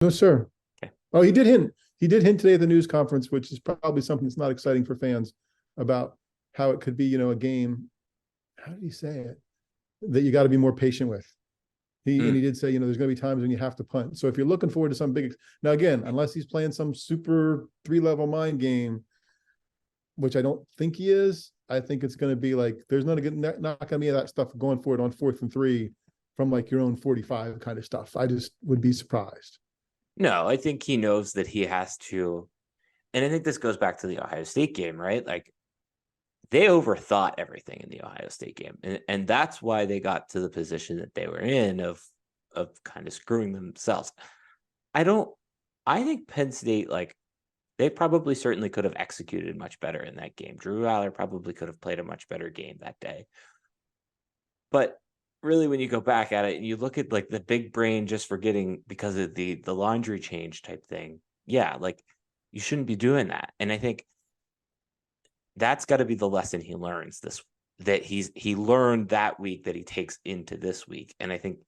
No, sir. Okay. Oh, he did hint. He did hint today at the news conference, which is probably something that's not exciting for fans about how it could be, a game. How did he say it? That you got to be more patient with. He Mm. did say, there's going to be times when you have to punt. So if you're looking forward to some big now again, unless he's playing some super 3-level mind game, which I don't think he is, I think it's going to be like there's not going to be that stuff going forward on 4th and 3 from like your own 45 kind of stuff. I just would be surprised. No, I think he knows that he has to, and I think this goes back to the Ohio State game, right? Like they overthought everything in the Ohio State game, and that's why they got to the position that they were in of kind of screwing themselves. I don't. I think Penn State, like, they probably certainly could have executed much better in that game. Drew Aller probably could have played a much better game that day. But really, when you go back at it and you look at like the big brain just forgetting because of the laundry change type thing, yeah, like you shouldn't be doing that. And I think that's got to be the lesson he learns this that he learned that week that he takes into this week. And I think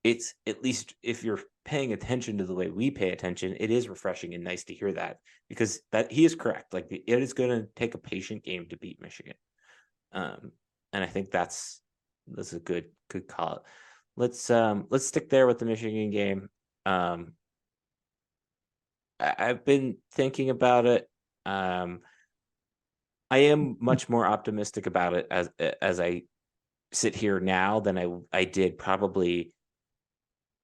it's, at least if you're paying attention to the way we pay attention, it is refreshing and nice to hear that, because that he is correct. Like it is going to take a patient game to beat Michigan. And I think that's a good call. Let's stick there with the Michigan game. I've been thinking about it. I am much more optimistic about it as I sit here now than I did probably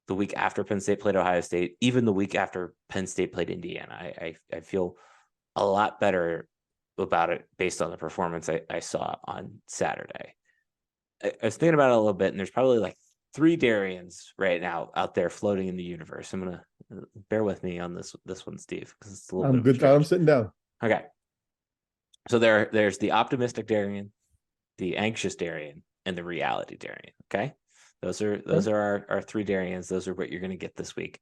the week after Penn State played Ohio State, even the week after Penn State played Indiana. I feel a lot better about it based on the performance I saw on Saturday. I was thinking about it a little bit, and there's probably like 3 Darians right now out there floating in the universe. I'm gonna bear with me on this one, Steve, because it's a little bit I'm of a good. I'm stretch. sitting down. Okay, so there's the optimistic Darian, the anxious Darian, and the reality Darian. Okay, those Okay. are our 3 Darians. Those are what you're gonna get this week.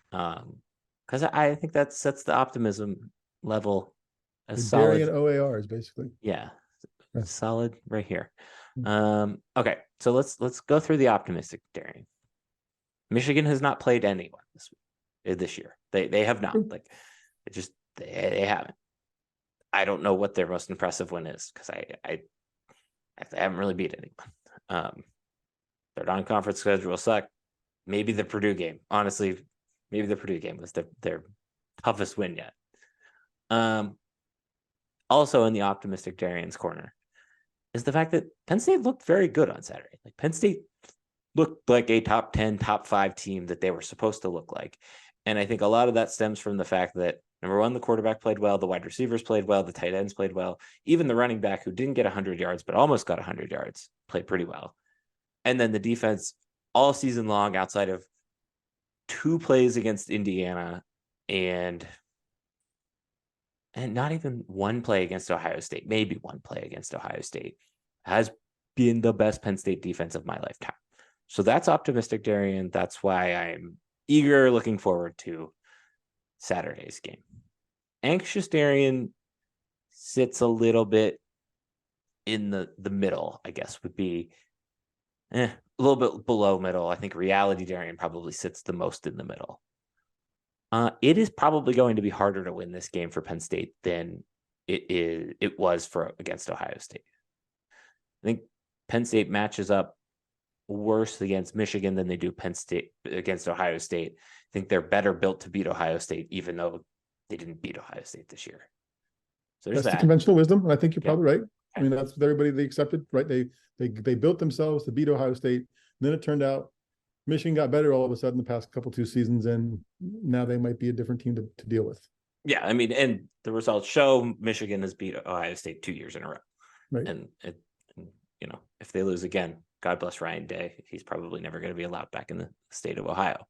Because I think that sets the optimism level as The Darian solid. OARs, basically. Yeah, Yeah. solid right here. Okay, so let's go through the optimistic Darian. Michigan has not played anyone this year. They have not. Like it just they haven't. I don't know what their most impressive win is, because I they haven't really beat anyone. Their non-conference schedule suck. Maybe the Purdue game. Honestly, maybe the Purdue game was their toughest win yet. Also in the optimistic Darian's corner is the fact that Penn State looked very good on Saturday. Like Penn State looked like a top 10, top 5 team that they were supposed to look like. And I think a lot of that stems from the fact that, number one, the quarterback played well, the wide receivers played well, the tight ends played well, even the running back, who didn't get 100 yards but almost got 100 yards, played pretty well. And then the defense all season long, outside of 2 plays against Indiana and not even 1 play against Ohio State, maybe 1 play against Ohio State, has been the best Penn State defense of my lifetime. So that's optimistic, Darian. That's why I'm eager, looking forward to Saturday's game. Anxious Darian sits a little bit in the middle, I guess, would be a little bit below middle. I think reality Darian probably sits the most in the middle. It is probably going to be harder to win this game for Penn State than it was for against Ohio State. I think Penn State matches up worse against Michigan than they do Penn State against Ohio State. I think they're better built to beat Ohio State, even though they didn't beat Ohio State this year. So there's That's the that. conventional wisdom, and I think you're Yep. probably right. I Okay. mean, that's what everybody they accepted, right? They built themselves to beat Ohio State. And then it turned out Michigan got better all of a sudden the past couple 2 seasons, and now they might be a different team to deal with. Yeah, I mean, and the results show Michigan has beat Ohio State 2 years in a row. Right. And if they lose again, God bless Ryan Day. He's probably never going to be allowed back in the state of Ohio.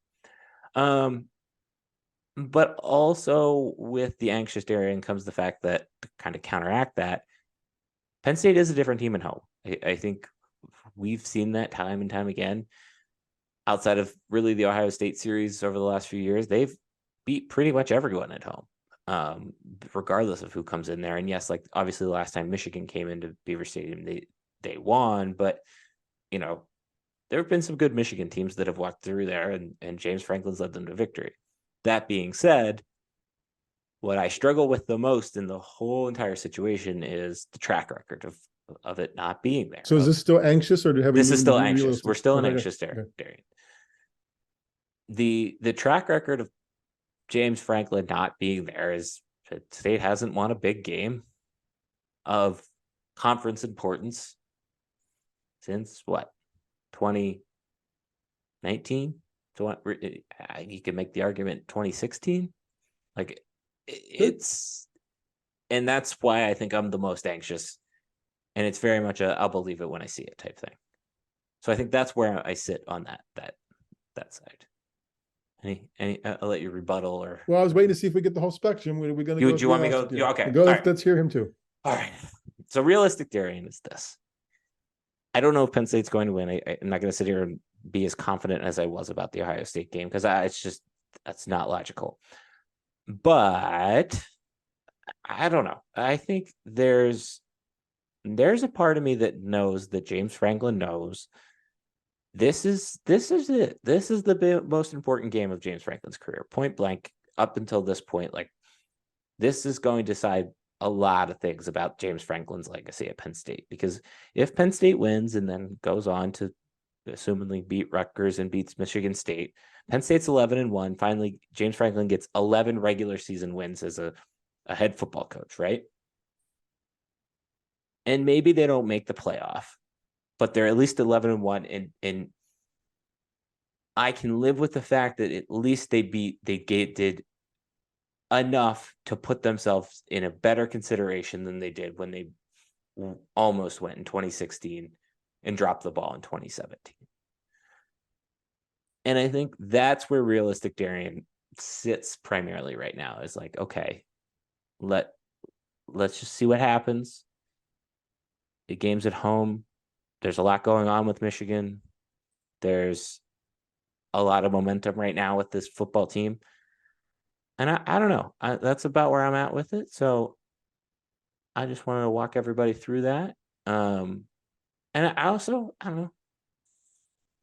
But also with the anxious Darian comes the fact that, to kind of counteract that, Penn State is a different team at home. I think we've seen that time and time again. Outside of really the Ohio State series over the last few years, they've beat pretty much everyone at home, regardless of who comes in there. And yes, like obviously the last time Michigan came into Beaver Stadium, they won, but there have been some good Michigan teams that have walked through there, and James Franklin's led them to victory. That being said, what I struggle with the most in the whole entire situation is the track record of it not being there. So is this still anxious, or have we This is still moved anxious. realistic? We're still in Okay, anxious okay. Darian. The track record of James Franklin not being there is Penn State hasn't won a big game of conference importance since what, 2019? You can make the argument 2016. Like it's, and that's why I think I'm the most anxious. And it's very much a I'll believe it when I see it type thing. So I think that's where I sit on that side. I'll let you rebuttal or. Well, I was waiting to see if we get the whole spectrum. We're going to Do go. you want me to go? Yeah. Okay. Go. Right. Let's hear him too. All right. So realistic Darian is this. I don't know if Penn State's going to win. I'm not going to sit here and be as confident as I was about the Ohio State game because that's not logical. But I don't know. I think there's a part of me that knows that James Franklin knows this is it. This is the most important game of James Franklin's career, point blank. Up until this point, like this is going to decide a lot of things about James Franklin's legacy at Penn State. Because if Penn State wins and then goes on to assumingly beat Rutgers and beats Michigan State, Penn State's 11-1. Finally, James Franklin gets 11 regular season wins as a head football coach, right? And maybe they don't make the playoff, but they're at least 11-1, and I can live with the fact that at least they did enough to put themselves in a better consideration than they did when they almost went in 2016 and dropped the ball in 2017. And I think that's where realistic Darian sits primarily right now, is like, okay, let's just see what happens. The game's at home. There's a lot going on with Michigan. There's a lot of momentum right now with this football team. And I don't know. That's about where I'm at with it. So I just wanted to walk everybody through that. And I also, I don't know.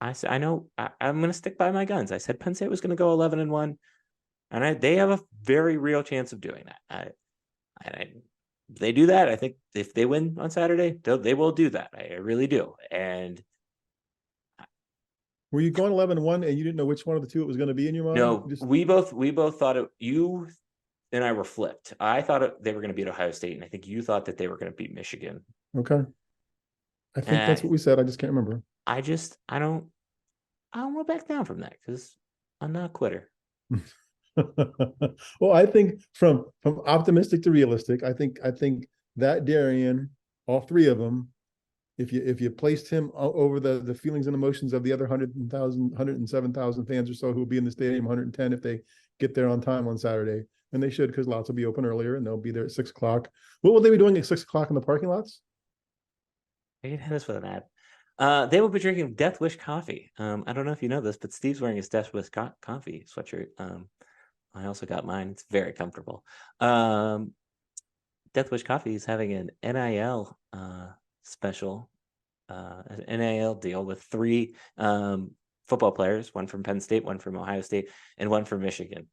I know I'm going to stick by my guns. I said Penn State was going to go 11-1, and they have a very real chance of doing that. They do that. I think if they win on Saturday, they will do that. I really do. And were you going 11-1 and you didn't know which one of the two it was going to be in your mind? No, we both thought it. You and I were flipped. I thought they were going to beat Ohio State, and I think you thought that they were going to beat Michigan. Okay, I think that's what we said. I just can't remember. I don't want to back down from that because I'm not a quitter. Well, I think from optimistic to realistic, I think that Darian, all three of them, if you placed him over the feelings and emotions of the other 107,000 fans or so who will be in the stadium, 110 if they get there on time on Saturday, and they should, because lots will be open earlier and they'll be there at 6:00. What will they be doing at 6:00 in the parking lots? They can hit us with an ad. They will be drinking Death Wish coffee. I don't know if you know this, but Steve's wearing his Death Wish coffee sweatshirt. I also got mine. It's very comfortable. Death Wish Coffee is having an NIL special, an NIL deal with 3 football players, one from Penn State, one from Ohio State, and one from Michigan.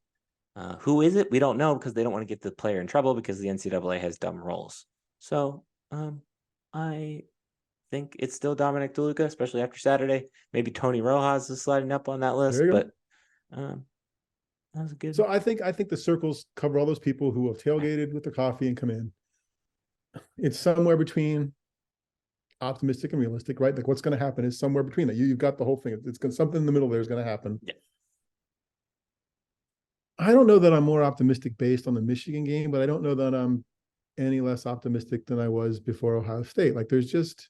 Who is it? We don't know because they don't want to get the player in trouble because the NCAA has dumb rules. So I think it's still Dominic DeLuca, especially after Saturday. Maybe Tony Rojas is sliding up on that list, but that was good. So I think the circles cover all those people who have tailgated with their coffee and come in. It's somewhere between optimistic and realistic, right? Like what's going to happen is somewhere between that. You've got the whole thing. It's something in the middle there is going to happen. Yeah. I don't know that I'm more optimistic based on the Michigan game, but I don't know that I'm any less optimistic than I was before Ohio State. Like there's just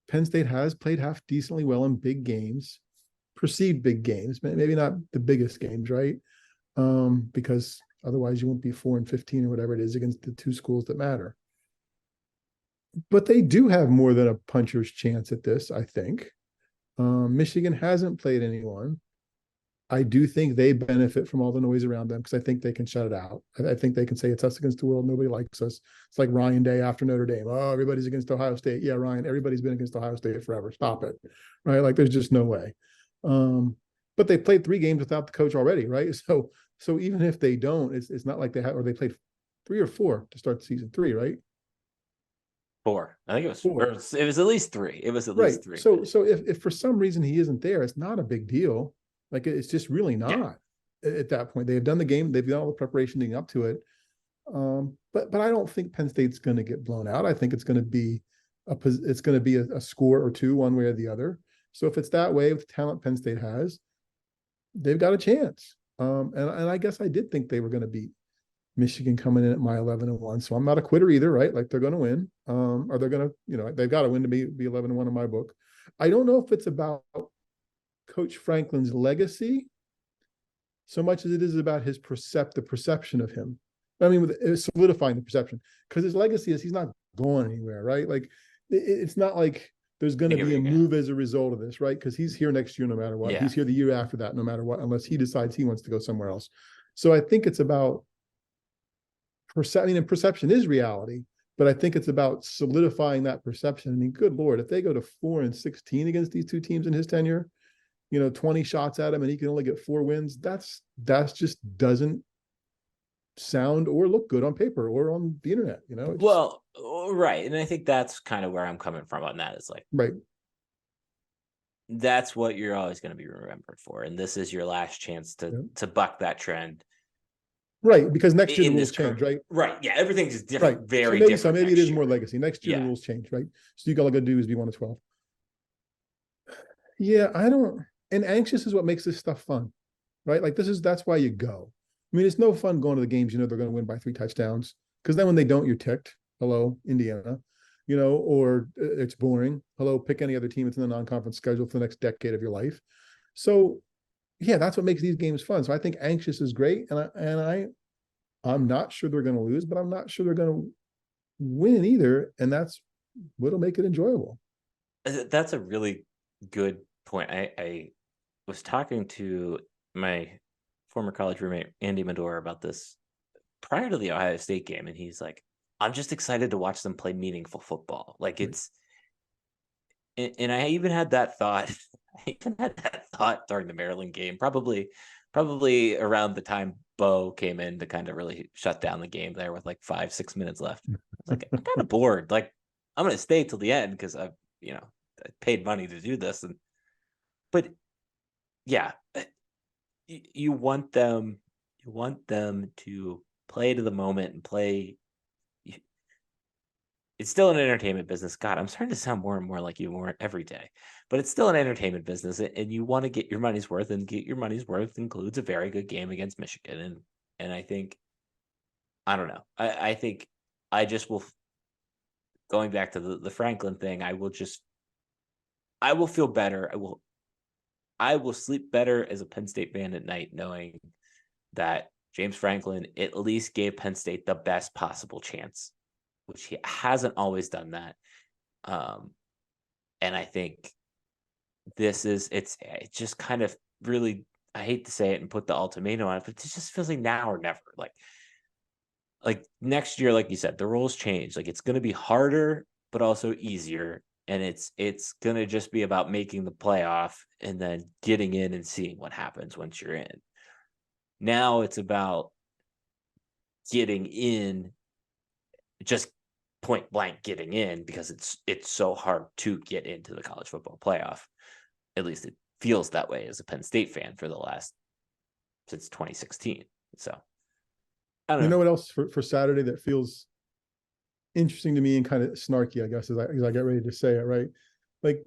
Penn State has played half decently well in big games, perceived big games, maybe not the biggest games, right? Because otherwise you won't be 4-15 or whatever it is against the 2 schools that matter. But they do have more than a puncher's chance at this, I think. Michigan hasn't played anyone. I do think they benefit from all the noise around them because I think they can shut it out. I think they can say it's us against the world. Nobody likes us. It's like Ryan Day after Notre Dame. Oh, everybody's against Ohio State. Yeah, Ryan, everybody's been against Ohio State forever. Stop it. Right? Like there's just no way. but they played 3 games without the coach already, right? So even if they don't, it's not like they had, or they played 3 or 4 to start the season. 3, right? 4. I think it was, 4. it was at least 3. It was at Right. least 3. So if for some reason he isn't there, it's not a big deal. Like it's just really Yeah. not at that point. They've done the game, they've done all the preparation leading up to it. But I don't think Penn State's going to get blown out. I think it's going to be a score or 2 one way or the other. So if it's that way with the talent Penn State has, they've got a chance. And I guess I did think they were going to beat Michigan coming in at my 11-1. So I'm not a quitter either, right? Like they're going to win, or they're going to, they've got to win to be 11-1 in my book. I don't know if it's about Coach Franklin's legacy so much as it is about his the perception of him. I mean, with solidifying the perception, because his legacy is he's not going anywhere, right? Like it's not like there's going to be a move as a result of this, right? Because he's here next year no matter what. Yeah. He's here the year after that no matter what, unless he decides he wants to go somewhere else. So I think it's about perception, and perception is reality, but I think it's about solidifying that perception. I mean, good Lord, if they go to 4-16 against these 2 teams in his tenure, 20 shots at him and he can only get 4 wins, that's just doesn't sound or look good on paper or on the internet, Well, right. And I think that's kind of where I'm coming from on that. It's like, right. That's what you're always going to be remembered for. And this is your last chance to buck that trend. Right. Because next year the rules change, right? Right. Yeah. Everything's just different. Right. Very so different. Maybe it is more legacy. Next year the rules change, right? So you got to do is be 1-12. Yeah, and anxious is what makes this stuff fun, right? Like that's why you go. I mean, it's no fun going to the games, they're going to win by 3 touchdowns. Because then when they don't, you're ticked. Hello, Indiana, or it's boring. Hello, pick any other team that's in the non-conference schedule for the next decade of your life. So yeah, that's what makes these games fun. So I think anxious is great. I'm not sure they're going to lose, but I'm not sure they're going to win either. And that's what'll make it enjoyable. That's a really good point. I was talking to my former college roommate, Andy Medora, about this prior to the Ohio State game. And he's like, I'm just excited to watch them play meaningful football. Like it's, and I even had that thought. I even had that thought during the Maryland game, probably around the time Bo came in to kind of really shut down the game there with like 5-6 minutes left. I was like, I'm kind of bored. Like I'm going to stay till the end because I paid money to do this. But yeah, you want them to play to the moment and play. It's still an entertainment business. God, I'm starting to sound more and more like you more every day, but it's still an entertainment business, and you want to get your money's worth, and get your money's worth includes a very good game against Michigan. And I think, I don't know. I think I just will, going back to the Franklin thing, I will feel better. I will sleep better as a Penn State fan at night, knowing that James Franklin at least gave Penn State the best possible chance, which he hasn't always done that. And I think it's just kind of really, I hate to say it and put the ultimatum on it, but it just feels like now or never. Like next year, like you said, the rules change. Like it's going to be harder, but also easier. And it's going to just be about making the playoff and then getting in and seeing what happens once you're in. Now it's about getting in, just point blank getting in, because it's so hard to get into the college football playoff. At least it feels that way as a Penn State fan since 2016. So I don't know. You know what else for Saturday that feels interesting to me and kind of snarky, I guess, as I get ready to say it, right? Like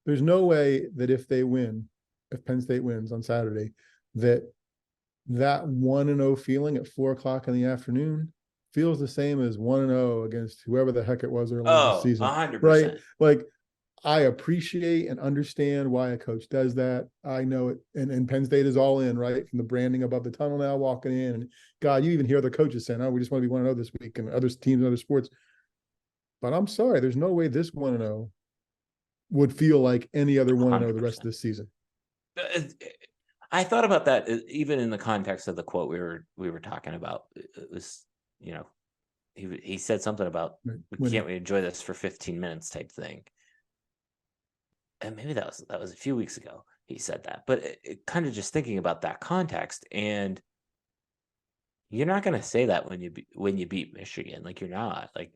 there's no way that if Penn State wins on Saturday, that 1-0 feeling at 4:00 in the afternoon feels the same as 1-0 against whoever the heck it was earlier this season. 100%. Right? Like I appreciate and understand why a coach does that. I know it. And Penn State is all in, right? From the branding above the tunnel now, walking in. And God, you even hear other coaches saying, oh, we just want to be 1-0 this week, and other teams and other sports. But I'm sorry, there's no way this 1-0 would feel like any other 1-0 the rest of this season. I thought about that even in the context of the quote we were talking about. It was, he said something about we can't enjoy this for 15 minutes type thing. And maybe that was a few weeks ago. he said that, but kind of just thinking about that context, and you're not going to say that when you beat Michigan. Like, you're not. Like,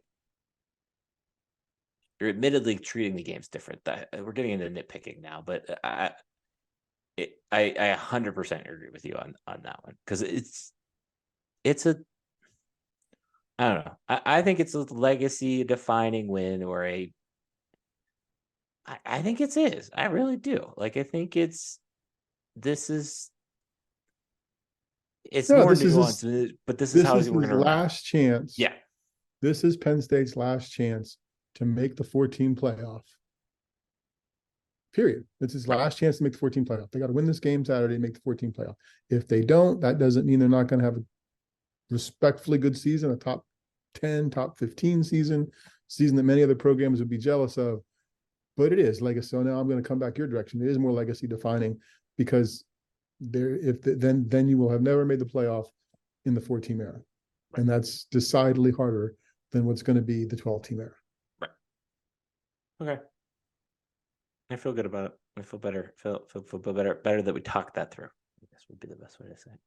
you're admittedly treating the games different. That we're getting into nitpicking now, but I 100% agree with you on that one, because it's a, I don't know. I think it's a legacy defining win, or I think it is. I really do. Like, I think it's No, more this is nuanced, but this is how his we're going to remember. last chance. Yeah. This is Penn State's last chance to make the 14 playoff. Period. It's his last chance to make the 14 playoff. They got to win this game Saturday and make the 14 playoff. If they don't, that doesn't mean they're not going to have a respectfully good season, a top 10, top 15 season that many other programs would be jealous of. But it is legacy. So now I'm going to come back your direction. It is more legacy defining, because then you will have never made the playoff in the 4-team era, and that's decidedly harder than what's going to be the 12-team era. Right. Okay. I feel good about it. I feel better. Feel better that we talked that through, I guess would be the best way to say it.